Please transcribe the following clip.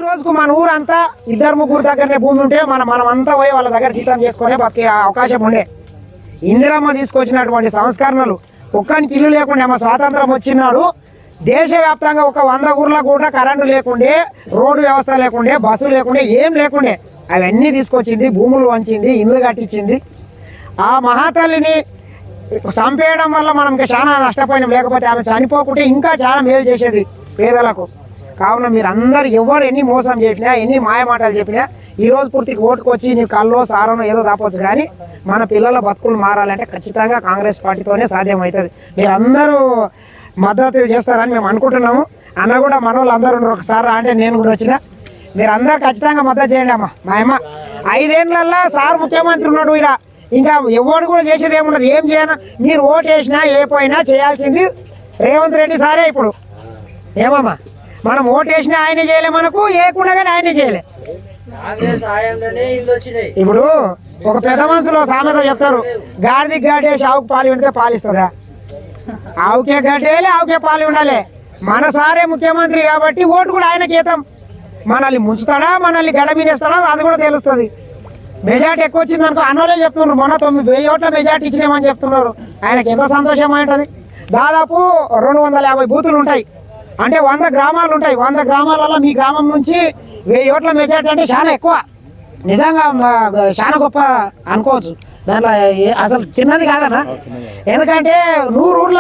రోజుకు మన ఊరంతా 2-3 దగ్గరనే భూమి ఉంటే మనం అంతా పోయి వాళ్ళ దగ్గర జీతం చేసుకునే బతికే అవకాశం ఉండే. ఇందిరమ్మ తీసుకొచ్చినటువంటి సంస్కరణలు ఒక్కనికి ఇల్లు లేకుండా మా స్వాతంత్రం వచ్చినాడు దేశవ్యాప్తంగా ఒక 100 ఊర్లకు కూడా కరెంటు లేకుండే, రోడ్డు వ్యవస్థ లేకుండే, బస్సు లేకుండే, ఏం లేకుండే. అవన్నీ తీసుకొచ్చింది, భూములు వంచింది, ఇల్లు కట్టించింది. ఆ మహాతల్లిని చంపేయడం వల్ల మనం చాలా నష్టపోయినాం. లేకపోతే ఆమె చనిపోకుంటే ఇంకా చాలా మేలు చేసేది పేదలకు. కావున మీరు అందరు ఎవరు ఎన్ని మోసం చేసినా, ఎన్ని మాయమాటలు చెప్పినా ఈ రోజు పూర్తికి ఓటుకు వచ్చి నీ కల్లో సారనో ఏదో దాపొచ్చు, కానీ మన పిల్లల బతుకులు మారాలంటే ఖచ్చితంగా కాంగ్రెస్ పార్టీతోనే సాధ్యమవుతుంది. మీరందరూ మద్దతు చేస్తారని మేము అనుకుంటున్నాము. అన్న కూడా మన వాళ్ళు అందరూ ఒకసారి అంటే నేను కూడా వచ్చిన మీరు అందరు ఖచ్చితంగా మద్దతు చేయండి అమ్మ. మా అమ్మ 5 ఏళ్ళల్లో సార్ ముఖ్యమంత్రి ఉన్నాడు. ఇలా ఇంకా ఎవరు కూడా చేసేది ఏమున్నది, ఏం చేయను. మీరు ఓటు వేసినా ఏ పోయినా చేయాల్సింది రేవంత్ రెడ్డి సారే. ఇప్పుడు ఏమమ్మా మనం ఓటు వేసినా ఆయనే చేయలే, మనకు ఏకుండా కానీ ఆయనే చేయలే. ఇప్పుడు ఒక పెద్ద మనుషులు సామెత చెప్తారు, గాడిది గాడేసి ఆవుకు పాలు ఉంటే పాలిస్తుందా? ఆవుకే గడ్డేయాలి, ఆవుకే పాలు ఉండాలి. మన సారే ముఖ్యమంత్రి కాబట్టి ఓటు కూడా ఆయనకి ఇద్దాం. మనల్ని ముంచుతాడా, మనల్ని గడమీనేస్తాడా అది కూడా తెలుస్తుంది. మెజార్టీ ఎక్కువ వచ్చింది అనుకో అన్నోళ్ళే చెప్తున్నారు, మొన్న 9,000 ఓట్ల మెజార్టీ ఇచ్చినామని చెప్తున్నారు. ఆయనకి ఎంత సంతోషం ఉంటుంది. దాదాపు 250 బూతులు ఉంటాయి, అంటే 100 గ్రామాలు ఉంటాయి. 100 గ్రామాలలో మీ గ్రామం నుంచి 1000 ఓట్ల మెజార్టీ అంటే చాలా ఎక్కువ. నిజంగా చాలా గొప్ప అనుకోవచ్చు. దాంట్లో అసలు చిన్నది కాదన్నా. ఎందుకంటే 100 ఊర్ల